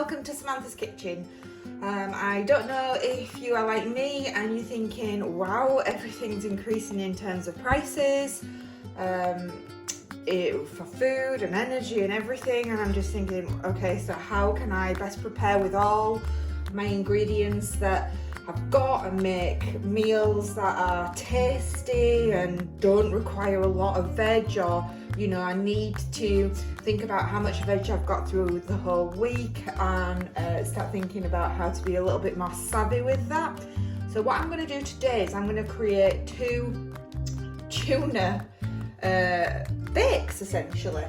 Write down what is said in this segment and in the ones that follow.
welcome to Samantha's Kitchen. I don't know if you are like me and you're thinking, wow, everything's increasing in terms of prices for food and energy and everything, and I'm just thinking, okay, so how can I best prepare with all my ingredients that I've got and make meals that are tasty and don't require a lot of veg, or I need to think about how much veg I've got through the whole week and start thinking about how to be a little bit more savvy with that. So what I'm going to do today is I'm going to create 2 tuna bakes essentially,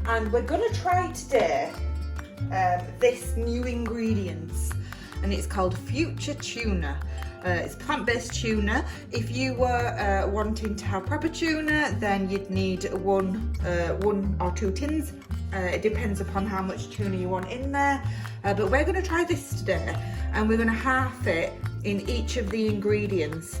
and we're going to try today this new ingredients, and it's called Future Tuna. It's plant-based tuna. If you were wanting to have proper tuna, then you'd need one or 2 tins. It depends upon how much tuna you want in there. But we're going to try this today, and we're going to half it in each of the ingredients.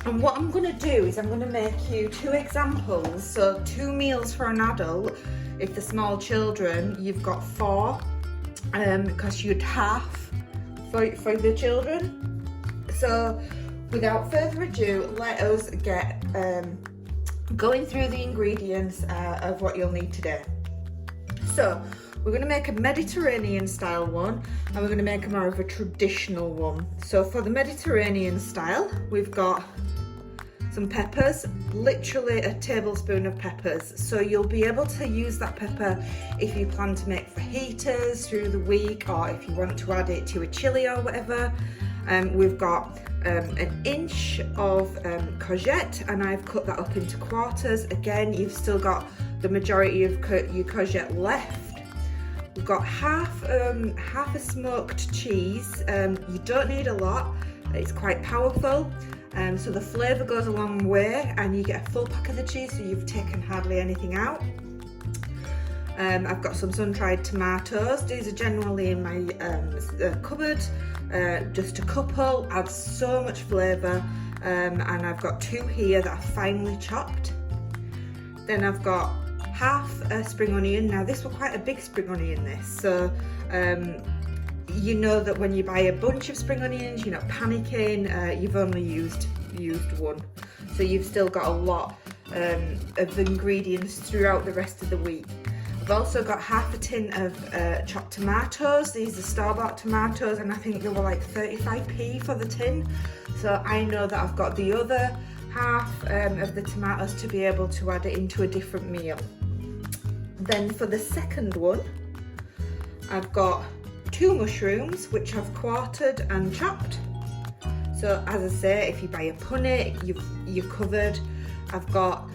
And what I'm going to do is I'm going to make you 2 examples. So 2 meals for an adult. If they're small children, you've got 4, because you'd half for the children. So without further ado, let us get going through the ingredients of what you'll need today. So we're going to make a Mediterranean style one, and we're going to make a more of a traditional one. So for the Mediterranean style, we've got some peppers, literally a tablespoon of peppers. So you'll be able to use that pepper if you plan to make fajitas through the week, or if you want to add it to a chili or whatever. We've got an inch of courgette, and I've cut that up into quarters. Again, you've still got the majority of your courgette left. We've got half a smoked cheese. You don't need a lot, it's quite powerful. So the flavour goes a long way, and you get a full pack of the cheese, so you've taken hardly anything out. I've got some sun-dried tomatoes. These are generally in my cupboard. Just a couple, adds so much flavour. And I've got 2 here that are finely chopped. Then I've got half a spring onion. Now this was quite a big spring onion, this. So you know that when you buy a bunch of spring onions, you're not panicking. You've only used 1. So you've still got a lot of the ingredients throughout the rest of the week. I've also got half a tin of chopped tomatoes. These are store-bought tomatoes, and I think they were like 35p for the tin. So I know that I've got the other half of the tomatoes to be able to add it into a different meal. Then for the second one, I've got 2 mushrooms, which I've quartered and chopped. So as I say, if you buy a punnet, you're covered. I've got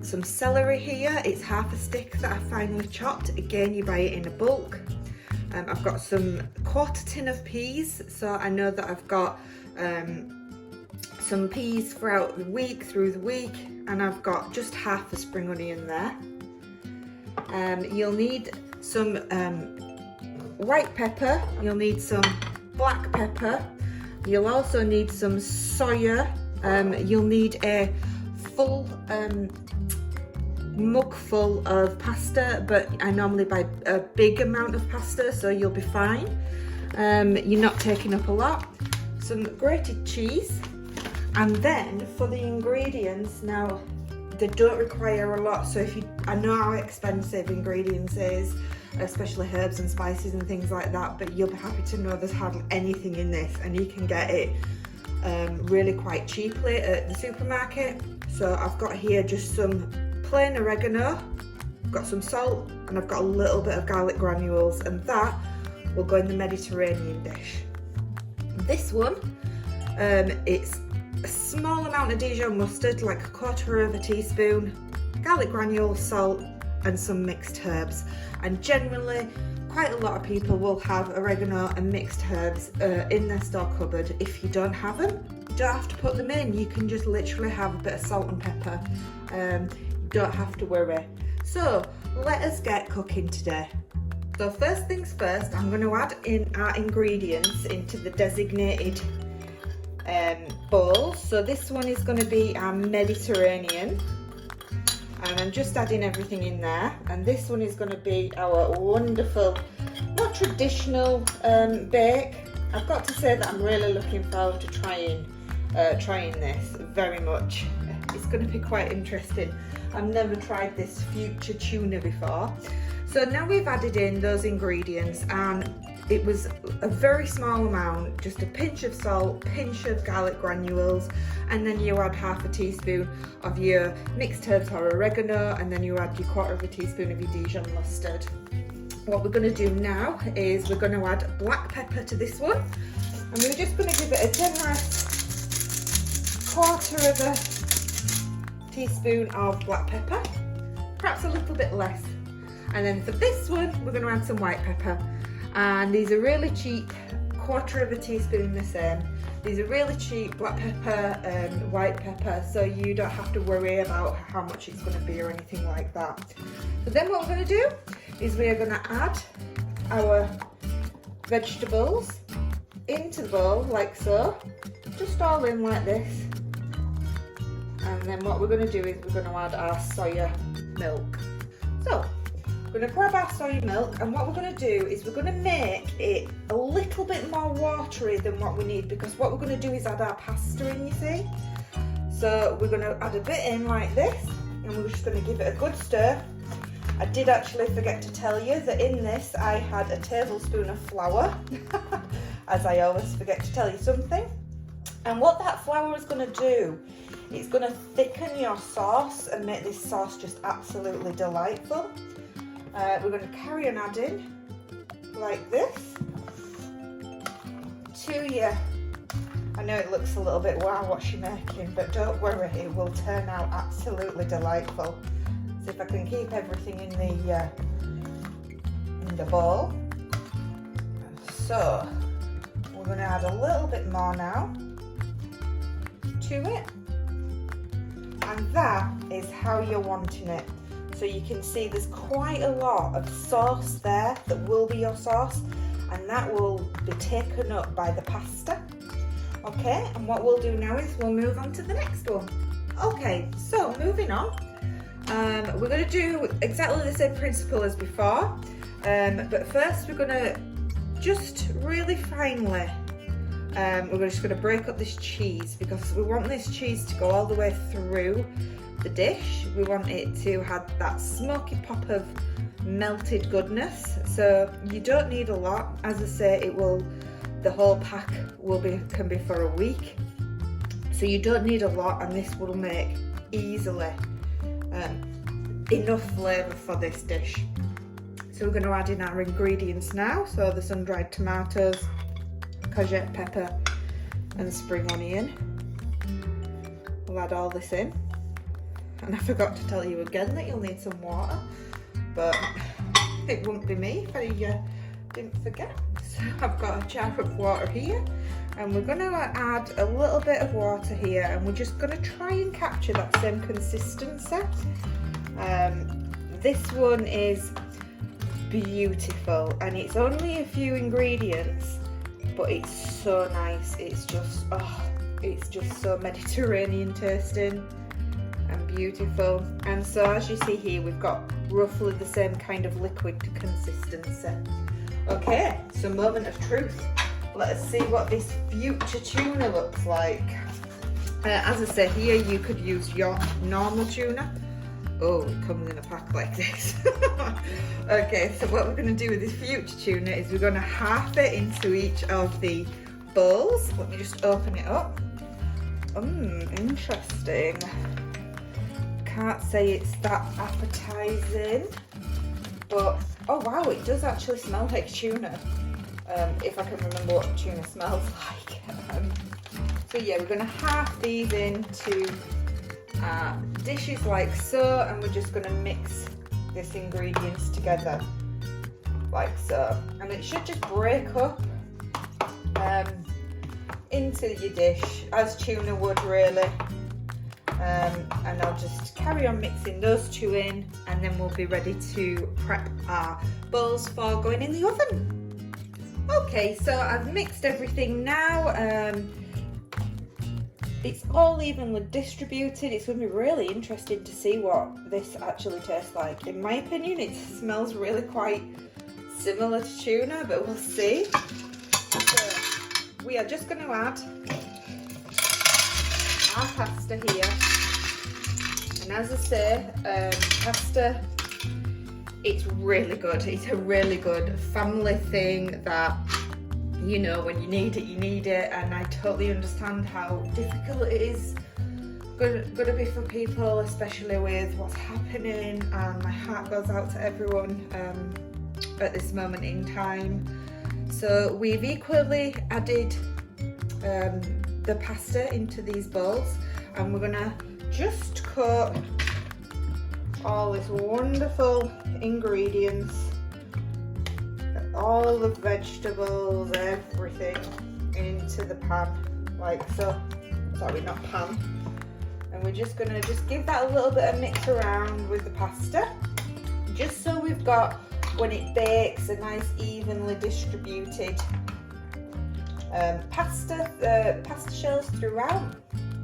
some celery here. It's half a stick that I finely chopped. Again, you buy it in a bulk. I've got some quarter tin of peas, so I know that I've got some peas through the week, and I've got just half a spring onion there. You'll need some white pepper, you'll need some black pepper, you'll also need some soya, you'll need a full mug full of pasta, but I normally buy a big amount of pasta, so you'll be fine. You're not taking up a lot. Some grated cheese, and then for the ingredients, now they don't require a lot, so I know how expensive ingredients is, especially herbs and spices and things like that, but you'll be happy to know there's hardly anything in this, and you can get it really quite cheaply at the supermarket. So I've got here just some plain oregano, I've got some salt, and I've got a little bit of garlic granules, and that will go in the Mediterranean dish. This one, it's a small amount of Dijon mustard, like a quarter of a teaspoon, garlic granules, salt, and some mixed herbs. And generally, quite a lot of people will have oregano and mixed herbs in their store cupboard. If you don't have them, you don't have to put them in. You can just literally have a bit of salt and pepper. You don't have to worry. So let us get cooking today. So first things first, I'm going to add in our ingredients into the designated bowl. So this one is going to be our Mediterranean. And I'm just adding everything in there, and this one is going to be our wonderful, not traditional bake. I've got to say that I'm really looking forward to trying this very much. It's going to be quite interesting. I've never tried this future tuna before. So now we've added in those ingredients, and it was a very small amount, just a pinch of salt, pinch of garlic granules, and then you add half a teaspoon of your mixed herbs or oregano, and then you add your quarter of a teaspoon of your Dijon mustard. What we're going to do now is we're going to add black pepper to this one, and we're just going to give it a generous quarter of a teaspoon of black pepper, perhaps a little bit less. And then for this one, we're going to add some white pepper. And these are really cheap, quarter of a teaspoon the same. These are really cheap black pepper and white pepper, so you don't have to worry about how much it's going to be or anything like that. So then what we're going to do is we are going to add our vegetables into the bowl like so, just all in like this. And then what we're going to do is we're going to add our soya milk. So we're going to grab our soy milk, and what we're going to do is we're going to make it a little bit more watery than what we need, because what we're going to do is add our pasta in, you see. So we're going to add a bit in like this, and we're just going to give it a good stir. I did actually forget to tell you that in this I had a tablespoon of flour, as I always forget to tell you something. And what that flour is going to do, it's going to thicken your sauce and make this sauce just absolutely delightful. We're going to carry on adding like this to you. I know it looks a little bit wow what she's making, but don't worry, it will turn out absolutely delightful. So if I can keep everything in the bowl. So we're going to add a little bit more now to it, and that is how you're wanting it. So you can see there's quite a lot of sauce there that will be your sauce, and that will be taken up by the pasta. Okay, and what we'll do now is we'll move on to the next one. Okay, so moving on, we're going to do exactly the same principle as before, but first we're going to just really finely, we're just going to break up this cheese, because we want this cheese to go all the way through the dish. We want it to have that smoky pop of melted goodness. So you don't need a lot. As I say, the whole pack can be for a week. So you don't need a lot, and this will make easily enough flavour for this dish. So we're going to add in our ingredients now. So the sun-dried tomatoes, courgette pepper and spring onion. We'll add all this in. And I forgot to tell you again that you'll need some water, but it wouldn't be me if I didn't forget. So I've got a jar of water here, and we're going to add a little bit of water here, and we're just going to try and capture that same consistency. This one is beautiful, and it's only a few ingredients, but it's so nice. It's just so Mediterranean tasting and beautiful. And so as you see here, we've got roughly the same kind of liquid consistency. Okay, so moment of truth. Let us see what this future tuna looks like. As I say, here you could use your normal tuna. Oh, it comes in a pack like this. Okay, so what we're going to do with this future tuna is we're going to half it into each of the bowls. Let me just open it up. Interesting. Can't say it's that appetizing, but oh wow, it does actually smell like tuna, if I can remember what tuna smells like. So yeah, we're going to half these into dishes like so, and we're just going to mix these ingredients together like so, and it should just break up into your dish as tuna would really. And I'll just carry on mixing those two in, and then we'll be ready to prep our bowls for going in the oven. Okay, so I've mixed everything now. It's all evenly distributed. It's going to be really interesting to see what this actually tastes like. In my opinion, it smells really quite similar to tuna, but we'll see. So we are just going to add our pasta here. And as I say, pasta, it's really good. It's a really good family thing that, you know, when you need it, and I totally understand how difficult it is going to be for people, especially with what's happening, and my heart goes out to everyone at this moment in time. So we've equally added the pasta into these bowls, and we're gonna just coat all these wonderful ingredients, all the vegetables, everything into the pan, like so. Sorry, not pan. And we're just gonna give that a little bit of mix around with the pasta, just so we've got, when it bakes, a nice evenly distributed pasta shells throughout.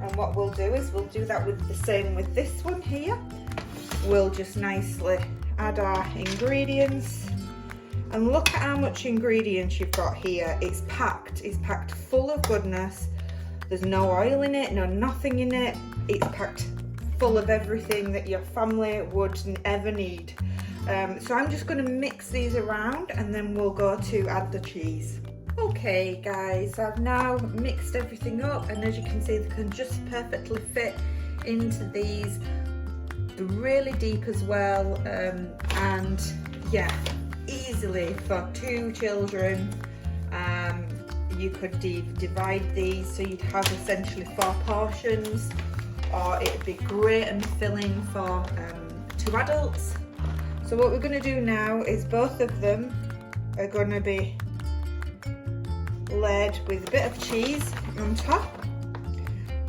And what we'll do is we'll do that with the same with this one here. We'll just nicely add our ingredients. And look at how much ingredients you've got here. It's packed full of goodness. There's no oil in it, no nothing in it. It's packed full of everything that your family would ever need. So I'm just going to mix these around, and then we'll go to add the cheese. Okay guys, I've now mixed everything up, and as you can see, they can just perfectly fit into these. They're really deep as well, and yeah, easily for 2 children. You could divide these, so you'd have essentially 4 portions, or it'd be great and filling for 2 adults. So what we're going to do now is both of them are going to be laid with a bit of cheese on top.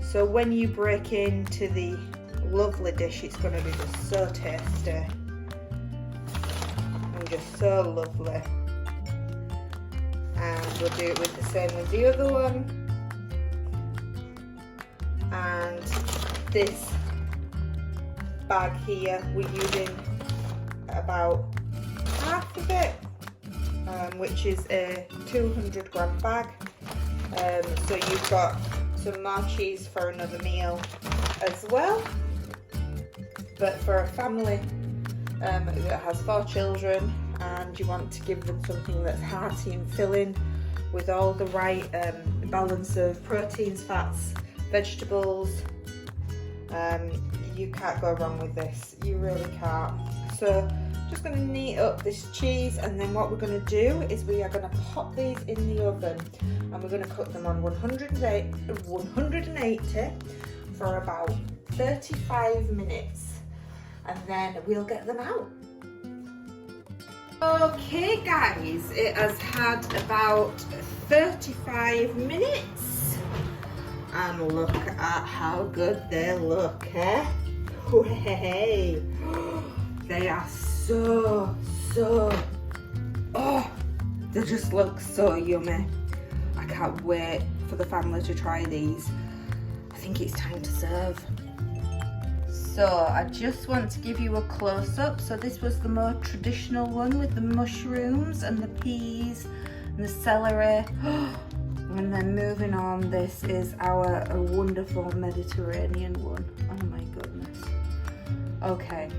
So when you break into the lovely dish, it's going to be just so tasty and just so lovely. And we'll do it with the same with the other one. And this bag here, we're using about half of it, which is a 200 gram bag. So you've got some more cheese for another meal as well. But for a family that has 4 children, and you want to give them something that's hearty and filling with all the right balance of proteins, fats, vegetables, you can't go wrong with this. You really can't. So just going to knead up this cheese, and then what we're going to do is we are going to pop these in the oven, and we're going to cook them on 180 for about 35 minutes, and then we'll get them out. Okay guys, it has had about 35 minutes, and look at how good they look, eh? Hey, they are so, oh, they just look so yummy. I can't wait for the family to try these. I think it's time to serve. So I just want to give you a close-up. So this was the more traditional one with the mushrooms and the peas and the celery. And then moving on, this is our wonderful Mediterranean one. Oh my goodness. Okay,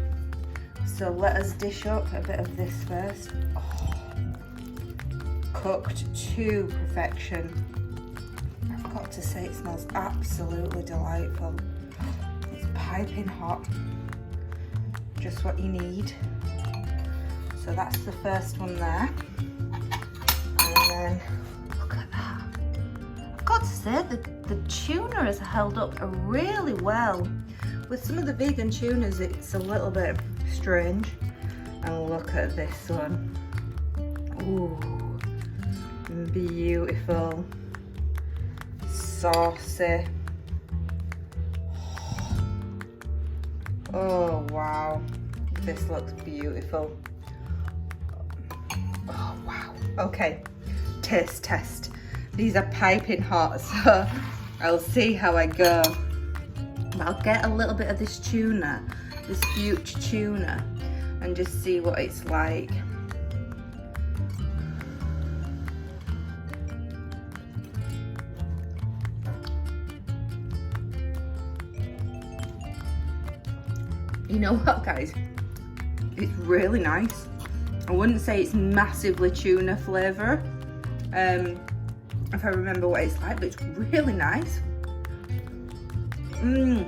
so let us dish up a bit of this first. Oh, cooked to perfection. I've got to say, it smells absolutely delightful. It's piping hot, just what you need. So that's the first one there. And then look at that. I've got to say, the tuna has held up really well. With some of the vegan tunas, it's a little bit strange. And look at this one. Ooh, beautiful, saucy. Oh wow, this looks beautiful. Oh wow. Okay, taste test. These are piping hot, so I'll see how I go. But I'll get a little bit of this tuna, this future tuna, and just see what it's like. You know what, guys? It's really nice. I wouldn't say it's massively tuna flavour, if I remember what it's like, but it's really nice. 10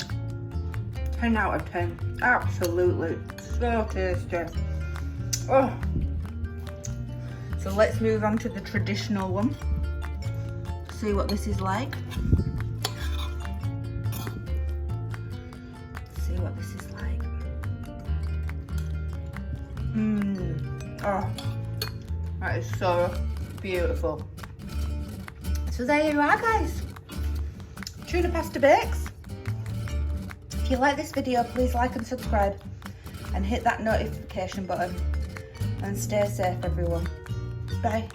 out of 10. Absolutely. So tasty. Oh. So let's move on to the traditional one. See what this is like. See what this is like. Oh, that is so beautiful. So there you are, guys. Tuna pasta bakes. If you like this video, please like and subscribe and hit that notification button, and stay safe, everyone. Bye.